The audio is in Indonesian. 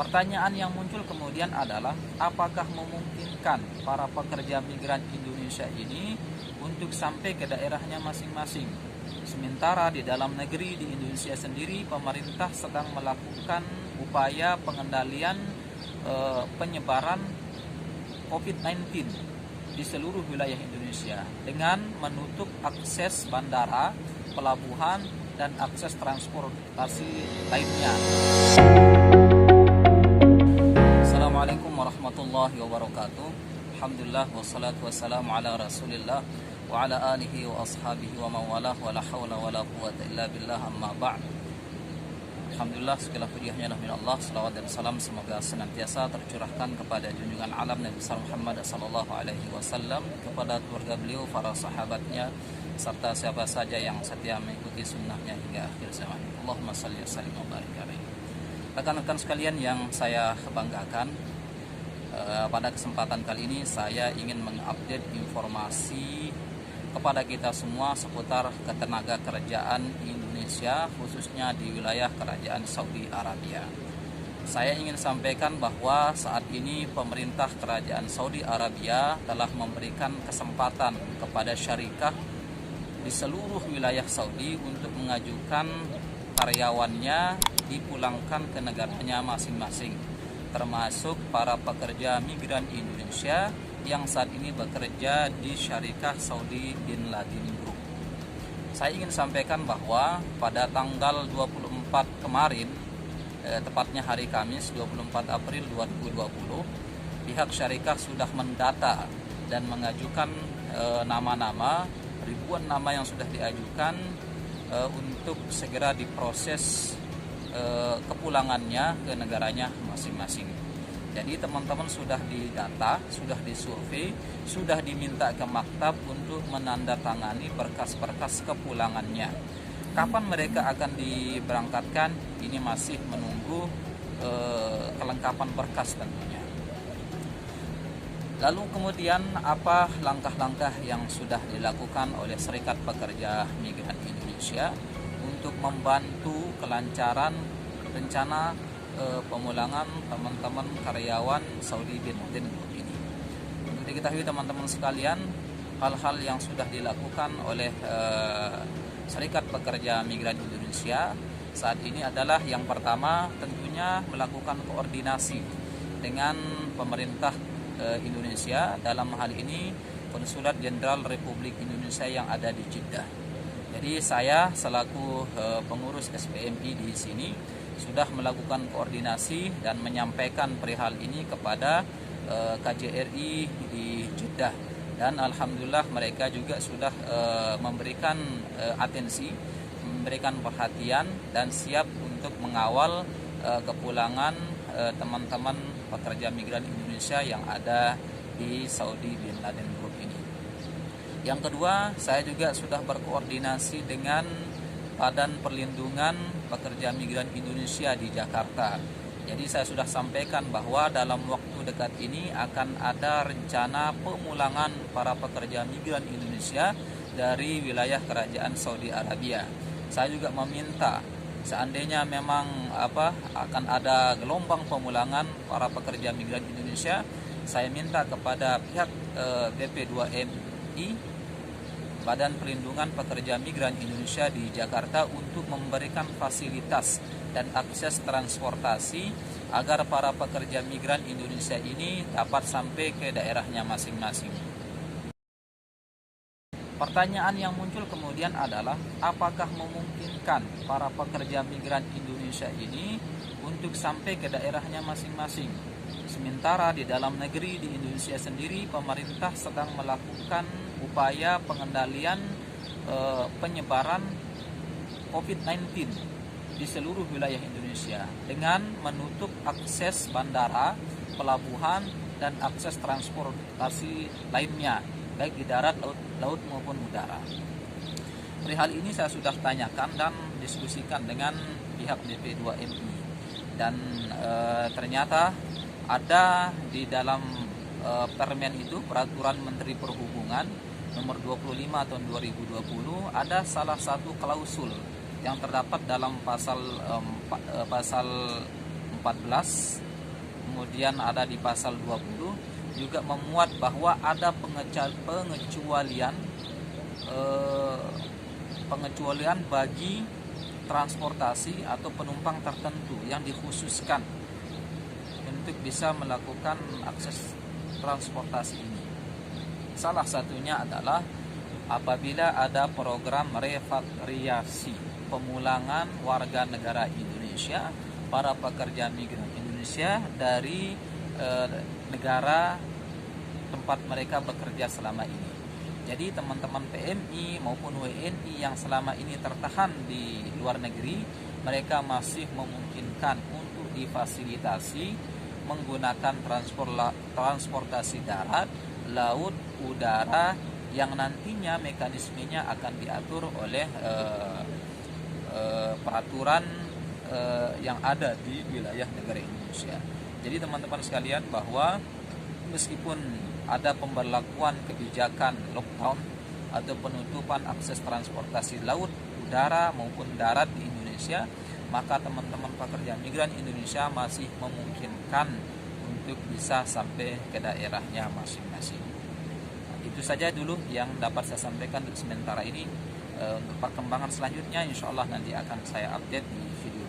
Pertanyaan yang muncul kemudian adalah apakah memungkinkan para pekerja migran Indonesia ini untuk sampai ke daerahnya masing-masing. Sementara di dalam negeri di Indonesia sendiri pemerintah sedang melakukan upaya pengendalian penyebaran COVID-19 di seluruh wilayah Indonesia dengan menutup akses bandara, pelabuhan, dan akses transportasi lainnya. Assalamualaikum warahmatullahi wabarakatuh. Alhamdulillah wassalatu wassalamu ala Rasulillah wa ala alihi wa ashabihi wa mawalah wa la hawla wa la quwwata illa billah amma ba'd. Alhamdulillah, segala puji hanya milik Allah. Salawat dan salam semoga senantiasa tercurahkan kepada junjungan alam Nabi besar Muhammad sallallahu alaihi wasallam, kepada keluarga beliau, para sahabatnya, serta siapa saja yang setia mengikuti sunnahnya hingga akhir zaman. Allahumma salli wa sallim wa barik alaihi. Rekan-rekan sekalian yang saya banggakan, pada kesempatan kali ini saya ingin mengupdate informasi kepada kita semua seputar ketenaga kerjaan Indonesia, khususnya di wilayah Kerajaan Saudi Arabia. Saya ingin sampaikan bahwa saat ini pemerintah Kerajaan Saudi Arabia telah memberikan kesempatan kepada syarikah di seluruh wilayah Saudi untuk mengajukan karyawannya dipulangkan ke negaranya masing-masing, termasuk para pekerja migran Indonesia yang saat ini bekerja di syarikah Saudi Bin Laden Group. Saya ingin sampaikan bahwa pada tanggal 24 kemarin, tepatnya hari Kamis 24 April 2020, pihak syarikah sudah mendata dan mengajukan nama-nama, ribuan nama yang sudah diajukan untuk segera diproses kepulangannya ke negaranya masing-masing. Jadi teman-teman sudah didata, sudah disurvei, sudah diminta ke maktab untuk menandatangani berkas-berkas kepulangannya. Kapan mereka akan diberangkatkan? Ini masih menunggu kelengkapan berkas tentunya. Lalu kemudian apa langkah-langkah yang sudah dilakukan oleh Serikat Pekerja Migran Indonesia untuk membantu kelancaran rencana pemulangan teman-teman karyawan Saudi Bin Laden Group ini? Untuk diketahui teman-teman sekalian, hal-hal yang sudah dilakukan oleh Serikat Pekerja Migran Indonesia saat ini adalah yang pertama tentunya melakukan koordinasi dengan pemerintah Indonesia, dalam hal ini Konsulat Jenderal Republik Indonesia yang ada di Jeddah. Jadi saya selaku pengurus SPMI di sini sudah melakukan koordinasi dan menyampaikan perihal ini kepada KJRI di Jeddah, dan alhamdulillah mereka juga sudah memberikan atensi, memberikan perhatian dan siap untuk mengawal kepulangan teman-teman pekerja migran Indonesia yang ada di Saudi Bin Laden Group ini. Yang kedua, saya juga sudah berkoordinasi dengan Badan Perlindungan Pekerja Migran Indonesia di Jakarta. Jadi saya sudah sampaikan bahwa dalam waktu dekat ini akan ada rencana pemulangan para pekerja migran Indonesia dari wilayah Kerajaan Saudi Arabia. Saya juga meminta seandainya memang akan ada gelombang pemulangan para pekerja migran Indonesia, saya minta kepada pihak BP2MI, Badan Perlindungan Pekerja Migran Indonesia di Jakarta, untuk memberikan fasilitas dan akses transportasi agar para pekerja migran Indonesia ini dapat sampai ke daerahnya masing-masing. Pertanyaan yang muncul kemudian adalah apakah memungkinkan para pekerja migran Indonesia ini untuk sampai ke daerahnya masing-masing. Sementara di dalam negeri di Indonesia sendiri pemerintah sedang melakukan upaya pengendalian penyebaran COVID-19 di seluruh wilayah Indonesia dengan menutup akses bandara, pelabuhan, dan akses transportasi lainnya, baik di darat, laut maupun udara. Perihal ini saya sudah tanyakan dan diskusikan dengan pihak BP2MI, dan ternyata ada di dalam permen itu, Peraturan Menteri Perhubungan nomor 25 tahun 2020, ada salah satu klausul yang terdapat dalam pasal 14 kemudian ada di pasal 20 juga memuat bahwa ada pengecualian bagi transportasi atau penumpang tertentu yang dikhususkan untuk bisa melakukan akses transportasi ini. Salah satunya adalah apabila ada program repatriasi, pemulangan warga negara Indonesia, para pekerja migran Indonesia dari negara tempat mereka bekerja selama ini. Jadi teman-teman PMI maupun WNI yang selama ini tertahan di luar negeri, mereka masih memungkinkan untuk difasilitasi menggunakan transportasi darat, laut, udara yang nantinya mekanismenya akan diatur oleh peraturan yang ada di wilayah negara Indonesia. Jadi teman-teman sekalian, bahwa meskipun ada pemberlakuan kebijakan lockdown atau penutupan akses transportasi laut, udara maupun darat di Indonesia, maka teman-teman pekerja migran Indonesia masih memungkinkan untuk bisa sampai ke daerahnya masing-masing. Itu saja dulu yang dapat saya sampaikan untuk sementara ini. Untuk perkembangan selanjutnya insya Allah nanti akan saya update di video